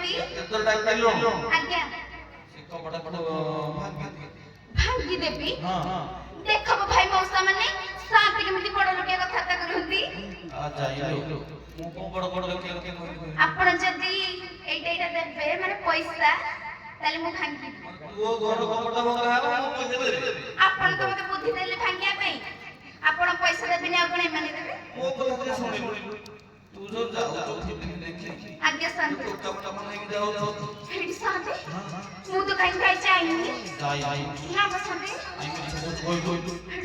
देवी केतल time करियो आज्ञा से कपड़ा पट भांगी देवी हां देखो भाई मौसा माने शांति केमिति बड़ लोके कथा करंती आ जाइलो मु को बड़ लोके आपण जदी एटा देबे माने पैसा ताले मु भांगी वो घर कपड़ा भंगा है मु पैसा देबे आपण तो मते बुद्धि देले भांगिया पई आपण पैसा देबे नै आपण माने देबे मो कथा सुनि तू जो जाओ तो देखी आज्ञा शांति तो कपड़ा बन जाओ तो हेडी शांति मु तो कहीं जाई चाहिए जाई ना बसंते आई मेरी कोई